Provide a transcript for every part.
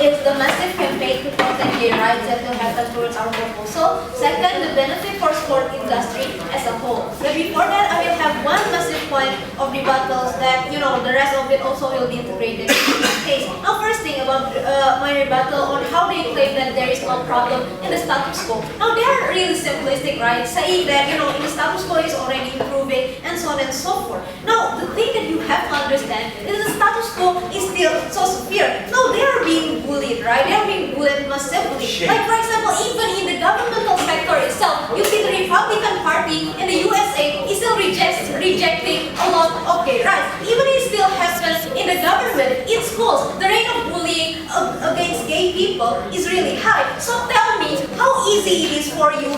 is the massive campaign to protect gay rights that will happen towards our proposal. Second, the benefit for sport industry as a whole. But before that, I will have one massive point of rebuttals that, the rest of it also will be integrated in this case. Now, first thing about my rebuttal on how they claim that there is no problem in the status quo. Now, they are really simplistic, right? Saying that, in the status quo is already improving and so on and so forth. Now, the thing that you have to understand is the status quo is still so severe. No, they are being bullied, right? They are being bullied massively. Like, for example, even in the governmental sector itself, you see the Republican Party in the USA is still rejecting a lot of gay rights. Even it still happens in the government, in schools, the rate of bullying against gay people is really high. So tell me, how easy it is for you,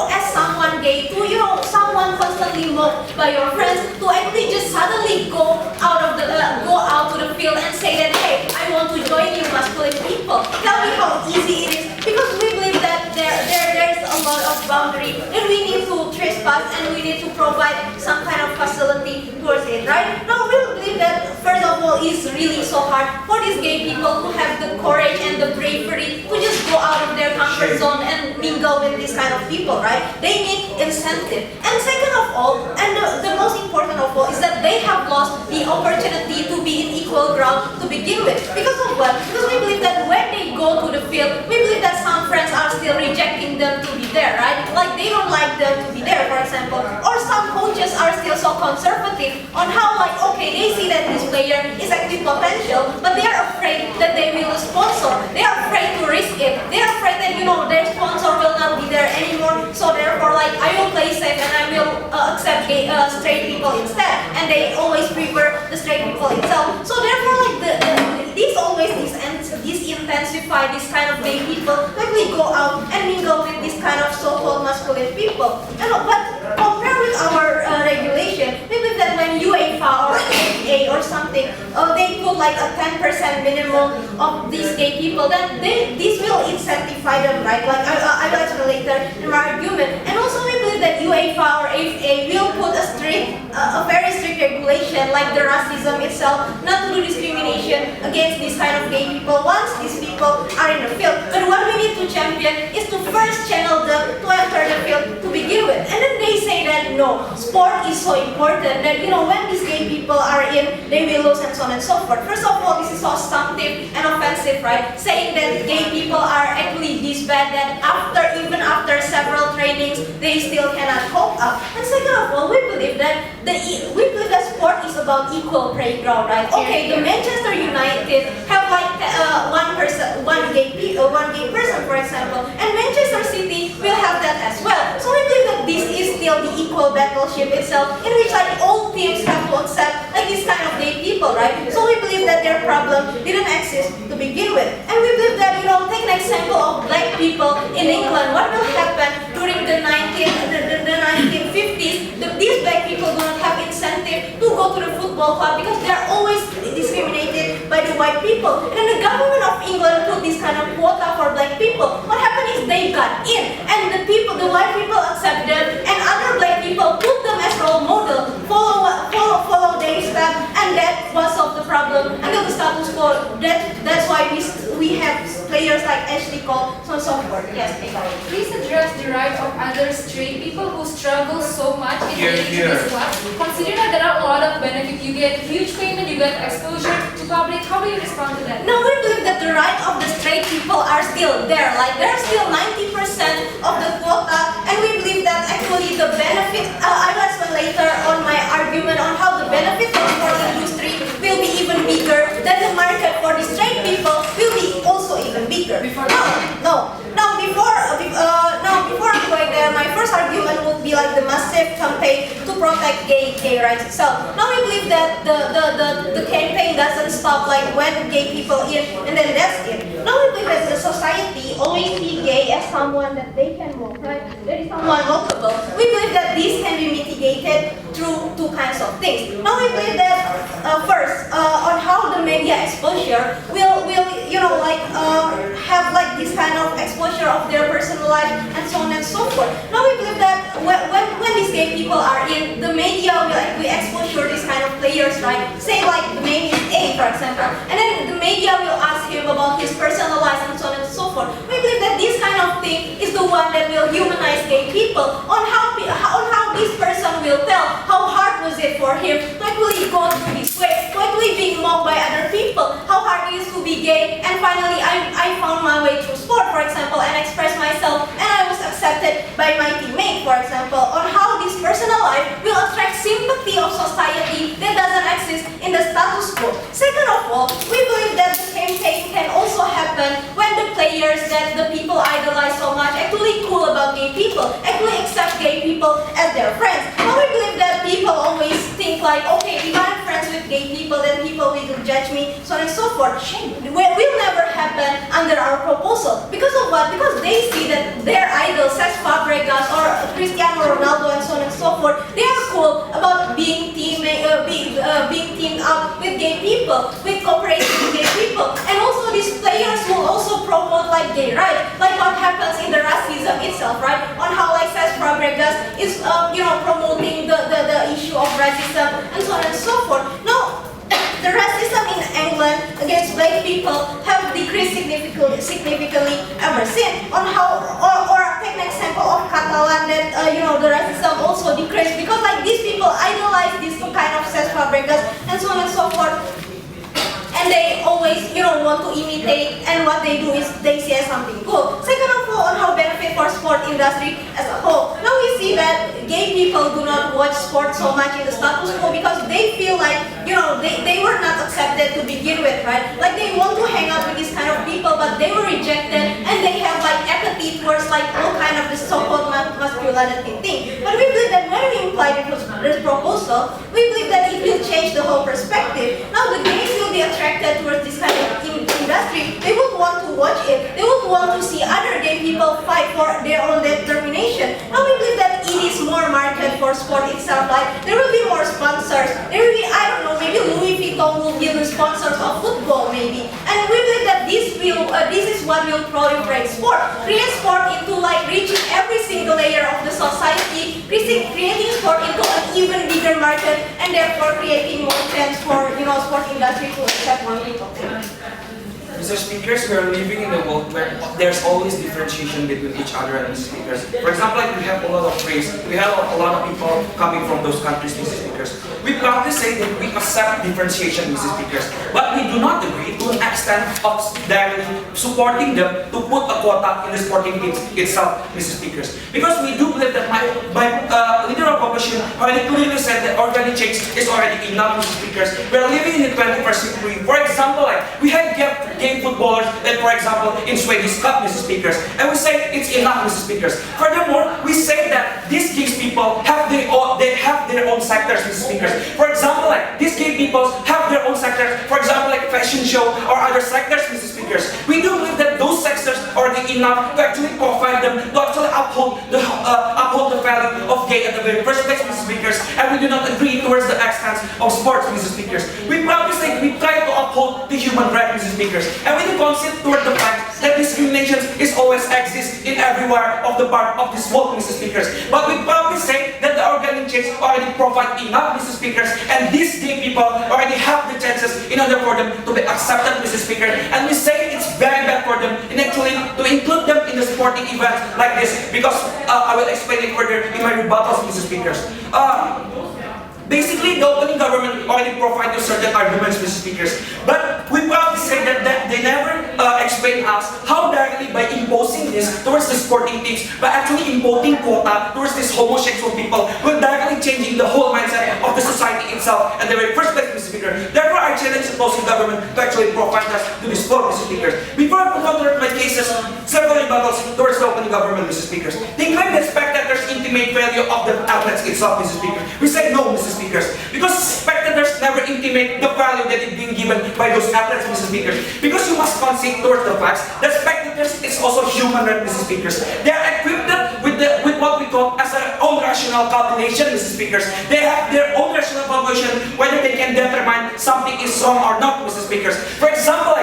as someone gay, to, someone constantly mocked by your friends, to actually just suddenly go out to the field and say that, hey, I want to join you masculine people. Tell me how easy it is, because we believe that there is a lot of boundary and we need to trespass and we need to provide some kind of facility towards it, right? Now, we believe that, first of all, it's really so hard for these gay people to have the courage and the bravery to just go out of their comfort zone and mingle with these kind of people, right? They need incentive. And second of all, and the most important of all, is that they have lost the opportunity to be in equal ground to begin with. Because of what? Because we believe that when they go to the field, we believe that some friends are still rejecting them to be there, right? Like, they don't like them to be there, for example. Or some coaches are still so conservative on how, like, okay, they see that this player is actually potential, but they are afraid that they will sponsor. They are afraid to risk it. They are afraid that, their sponsor will not be there anymore. So therefore, like, I will play safe and I will accept straight people instead. And they always prefer the straight people itself. So therefore, like, this intensify this kind of gay people, like, we go out and mingle with this kind of so-called masculine people. But compared with our regulation, we believe that when UEFA or FA or something, they put like a 10% minimum of these gay people, then this will incentivize them, right? Like, I will explain later in my argument. And also we believe that UEFA or FA will put a very strict regulation, like the racism itself, not to do discrimination against this kind of gay people once these people are in the field. But what we need to champion is to first channel them to enter the field to begin with. And then they say that no, sport is so important that, when these gay people are in, they will lose and so on and so forth. First of all, this is so assumptive and offensive, right? Saying that gay people are actually this bad that even after several trainings, they still cannot cope up. And second of all, we believe that sport is about equal playground, right? Okay, the Manchester United have like one gay person, for example, and Manchester City will have that as well. So we believe that this is still the equal battleship itself, in which like all teams have to accept like this kind of gay people, right? So we believe that their problem didn't exist to begin with, and we believe that take an example of black people in England. What will happen during the 1950s? These black people do not have incentive to go to the football club because they are always discriminated by the white people. And the government of England put this kind of quota for black people. What happened is they got in, and the white people accept them, and other black people put them as role model, follow their step, and that was solve the problem until the status quo. That's why we have players like Ashley Cole, so on and so forth. Yes, please address the right of other straight people who struggle so much in relation to this class. Consider that there are a lot of benefits. You get huge payment, you get exposure to public. How do you respond to that? No, we believe that the right of the straight people are still there. Like, there are still 90% of the quota, and we believe that actually the benefit, I will explain later on my argument on how the benefit for the sport industry will be even bigger, that the market for the straight people will be also even bigger. Before I'm going there, my first argument would be like the massive campaign to protect gay rights itself. Now we believe that the campaign doesn't stop like when gay people in and then that's it. Now we believe that the society always see gay as someone that they can mock, right? There is someone mockable. We believe that this can be mitigated through two kinds of things. Now we believe that first on how the media exposure will have like this kind of exposure of their personal life and so on and so forth. Now we believe that when these gay people are in, the media will actually exposure these kind of players, right? Say like the name is A, for example, and then the media will ask him about his personal gay people, on how this person will tell how hard was it for him to actually go through this way, to actually being mocked by other people, how hard it is to be gay, and finally I found my way through sport, for example, and expressed myself, and I was accepted by my teammate, for example, on how this personal life will attract sympathy of society that doesn't exist in the status quo. Second of all, we believe that the campaign can also happen when the players that the people idolize so much actually cool about gay people, actually accept gay people as their friends. But we believe that people always think like, okay, if I'm friends with gay people, then people will judge me, so on and so forth. It will never happen under our proposal. Because of what? Because they see that their idols, Cesc Fabregas or Cristiano Ronaldo and so on and so forth, they are cool about being teamed up with gay people, with cooperating with gay people. And also these players will also promote like gay rights, like what happens in the racism itself, right? On how like Cesc Fabregas is promoting the issue of racism and so on and so forth. Now, the racism in England against black people have decreased significantly ever since. On how, or take an example of Catalan that the racism also decreased because like these people idolize this kind of Cesc Fabregas and so on and so forth. And they always, want to imitate, and what they do is they see as something cool. Second of all, on how benefit for sport industry as a whole. Now we see that gay people do not watch sport so much in the status quo because they feel like, they were not accepted to begin with, right? Like they want to hang out with these kind of people, but they were rejected, and they have like apathy towards like all kind of the so-called masculinity thing. But we believe that when we imply this proposal, we believe that it will change the whole perspective. Now the gays will be attracted towards this kind of industry. They would want to watch it. They would want to see other gay people fight for their own determination. Now we believe that it is more market for sport itself. Like there will be more sponsors. There will be, I don't know, maybe Louis Vuitton will be the sponsors of football maybe. And we believe that this is what will proliferate sport. Create sport into like reaching every single layer of the society, creating sport into an even bigger market, and therefore creating more chance for sport industry to accept more people. Mr. Speakers, we are living in a world where there's always differentiation between each other and Mr. Speakers. For example, like we have a lot of race, we have a lot of people coming from those countries, Mr. Speakers. We proudly say that we accept differentiation, Mr. Speakers, but we do not agree to an extent of directly supporting them to put a quota in the sporting teams itself, Mr. Speakers. Because we do believe that my leader of opposition already clearly said that organic change is already enough, Mr. Speakers. We are living in the 21st century. For example, like we have gay footballers, like for example in Swedish Cup, Mr. Speakers, and we say it's enough, Mr. Speakers. Furthermore, we say that these gay people have their own sectors, Mr. Speakers. For example, like these gay people have their own sectors. For example, like fashion show or other sectors, Mr. Speakers. We do believe that those sectors are enough to actually provide them, to actually uphold the value of gay at the very first place, Mr. Speakers. And we do not agree towards the extent of sports, Mr. Speakers. We proudly say we try to uphold the human right, Mr. Speakers. And we do concede toward the fact that discrimination is always exists in everywhere of the part of this world, Mr. Speakers. But we proudly say that the organic change already provide enough, Mr. Speakers, and these gay people already have the chances in order for them to be accepted, Mr. Speaker. And we say it's very bad for them in actually to include them in the sporting events like this, because I will explain it further in my rebuttals, Mr. Speakers. Basically, the opening government already provided certain arguments, Mr. Speakers, but we proudly say that they never explain us how directly by imposing this towards the sporting teams, by actually imposing quota towards these homosexual people, will directly changing the whole mindset of the society itself and the very first place, Mr. Speaker. Therefore, I challenge the opposing government to actually provide us to this floor, Mr. Speakers. Before I counter my cases, several rebuttals towards the opening government, Mr. Speakers. They claim that spectators intimate value of the athletes itself, Mr. Speaker. We say no, Mr. Speakers, because spectators never intimate the value that is being given by those athletes, Mr. Speakers. Because you must concede towards the facts that spectators is also human right, Mr. Speakers. They are equipped with what we call as their own rational calculation, Mr. Speakers. They have their own rational calculation whether they can determine something is wrong or not, Mr. Speakers. For example,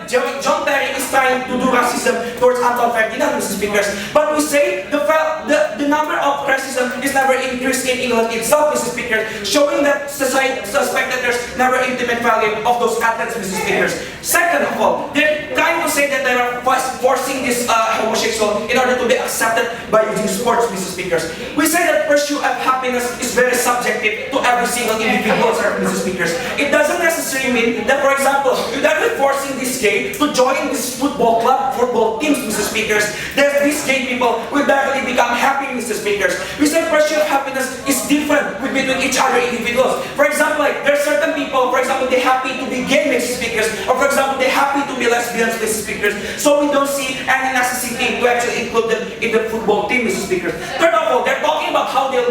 John Terry is trying to do racism towards Anton Ferdinand, Mr. Speakers. But we say the number of racism is never increased in England itself, Mr. Speaker, showing that society suspect that there's never intimate value of those athletes, Mr. Speakers. Second of all, they're trying to say that they are forcing this homosexual in order to be accepted by using sports, Mr. Speakers. We say that pursuit of happiness is very subjective to every single individual, Mr. Speakers. It doesn't necessarily mean that, for example, you're directly forcing this gay to join this football club, football teams, Mr. Speakers, that these gay people will directly become happy, Mr. Speakers. We say pursuit of happiness is different between each other individuals. For example, like, there are certain people, for example, they're happy to be gay, Mr. Speakers, or for example, they're happy to be lesbians, Mr. Speakers. So we don't see any necessity to actually include them in the football team, Mr. Speakers. Third of all, they're talking about how they'll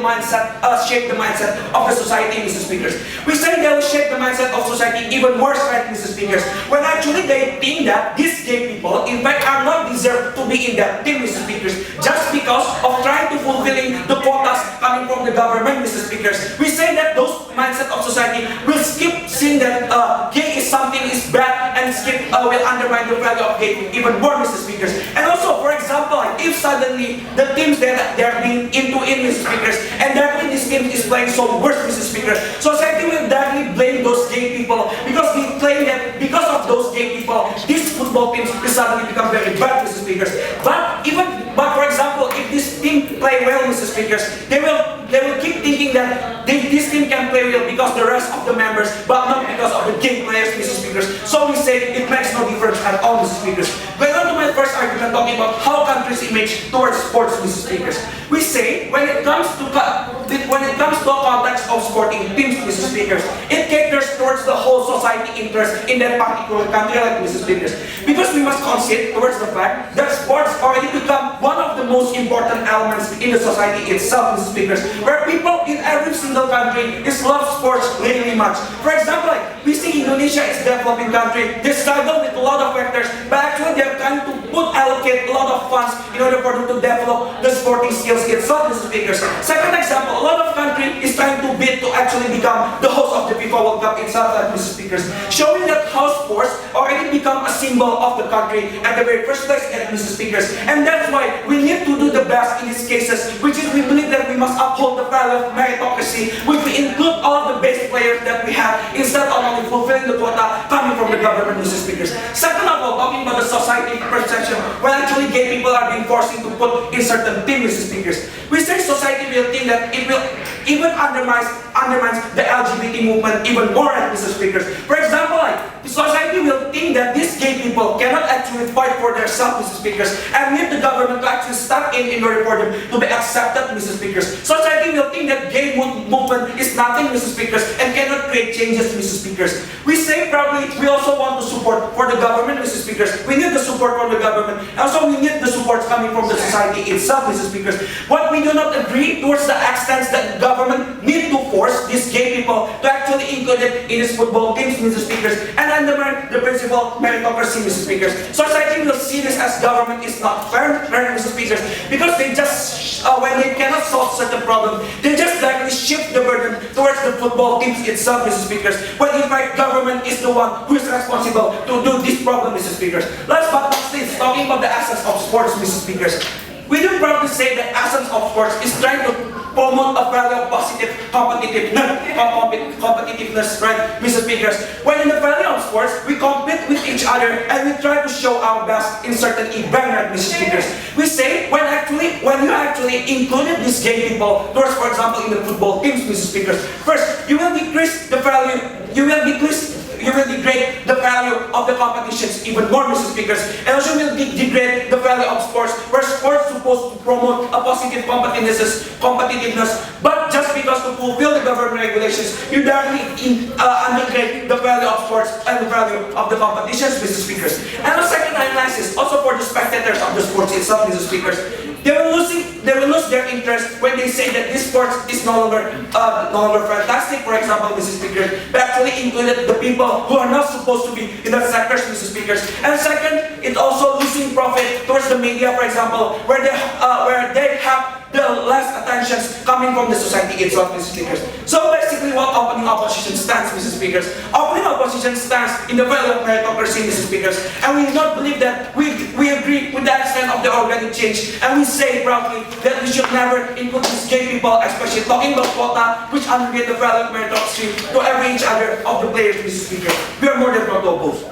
shape the mindset of the society, Mr. Speakers. We say they'll shape the mindset of society even worse, right, Mr. Speakers, when actually they think that these gay people, in fact, are not deserved to be in that team, Mr. Speakers, just because of trying to fulfilling the quotas coming from the government, Mr. Speakers. We say that those mindset of society will skip seeing that gay is something is bad and skip will undermine the value of gay even more, Mr. Speakers. And also, for example, if suddenly the teams that they're being into Mr. Speakers, and definitely this team is playing so worse, Mr. Speaker, society will definitely blame those gay people because we claim that because of those gay people, these football teams will suddenly become very bad, Mr. Speakers. But for example, if this team play well, Mr. Speakers, they will keep thinking that this team can play well because the rest of the members, but not because of the gay players, Mr. Speakers. So we say it makes no difference at all, Mr. Speakers. Going on to my first argument, talking about how countries' image towards sports, Mr. Speakers. We say when it comes to a context of sporting teams, Mr. Speakers, it caters towards the whole society interest in that particular country, like Mr. Speakers. Because we must concede towards the fact that sports already become one of the most important elements in the society itself, Mr. Speakers, where people in every single country love sports really much. For example, like, we see Indonesia is a developing country. They struggle with a lot of factors, but actually they're trying to allocate a lot of funds in order for them to develop the sporting skills itself, Mr. Speakers. Second example, a lot of country is trying to bid to actually become the host of the FIFA World Cup itself, Mr. Speakers, showing that how sports already become a symbol of the country at the very first place, Mr. Speakers. And that's why we need to do the best in these cases, which is we believe that we must uphold the value of meritocracy, which we include all of the best players that we have instead of only fulfilling the quota coming from the government, Mr. Speakers. Second of all, talking about the society perception, when actually gay people are being forced to put in certain teams, Mr. Speakers, we say society will think that it will even undermines the LGBT movement even more, Mr. Speakers. For example, like, society will think that these gay people cannot actually fight for themselves, Mr. Speakers, and need the government to actually step in order for them to be accepted, Mr. Speakers. Society will think that gay movement is nothing, Mr. Speakers, and cannot create changes, Mr. Speakers. We say probably we also want the support for the government, Mr. Speakers. We need the support from the government. Also, we need the support coming from the society itself, Mr. Speakers. What we do not agree towards the extent that government need to force these gay people to actually include it in these football teams, Mr. Speakers, and undermine the principle of meritocracy, Mr. Speakers. Society will see this as government is not fair, Mr. Speakers, because they just, when they cannot solve certain problem, they just directly shift the burden towards the football teams itself, Mr. Speakers, when in fact government is the one who is responsible to do this problem, Mr. Speakers. Last but not least, talking about the essence of sports, Mr. Speakers. We do proudly say the essence of sports is trying to promote a value of positive competitiveness, right, Mr. Speakers? When in the value of sports, we compete with each other and we try to show our best in certain event, right, Mr. Speakers? We say when you actually included these gay people, towards, for example, in the football teams, Mr. Speakers, first, you will decrease the value, you will degrade the value of the competitions even more, Mr. Speakers, and also will degrade the value of sports, where sports supposed to promote a positive competitiveness, but just because to fulfill the government regulations, you directly undergrade the value of sports and the value of the competitions, Mr. Speakers. And the second analysis, also for the spectators of the sports itself, Mr. Speakers, they will lose their interest when they say that this sport is no longer fantastic, for example, Mr. Speaker, but actually included the people who are not supposed to be in that sectors, Mr. Speakers. And second, it also losing profit towards the media, for example, where they have the less attentions coming from the society itself, Mr. Speakers. So basically what opening opposition stands, Mr. Speakers, opening opposition stands in the value of meritocracy, Mr. Speakers, and we do not believe that we agree with the extent of the organic change, and we say proudly that we should never include these gay people, especially talking about quota, which undermine the value of meritocracy to every each other of the players, Mr. Speaker. We are more than proud to oppose.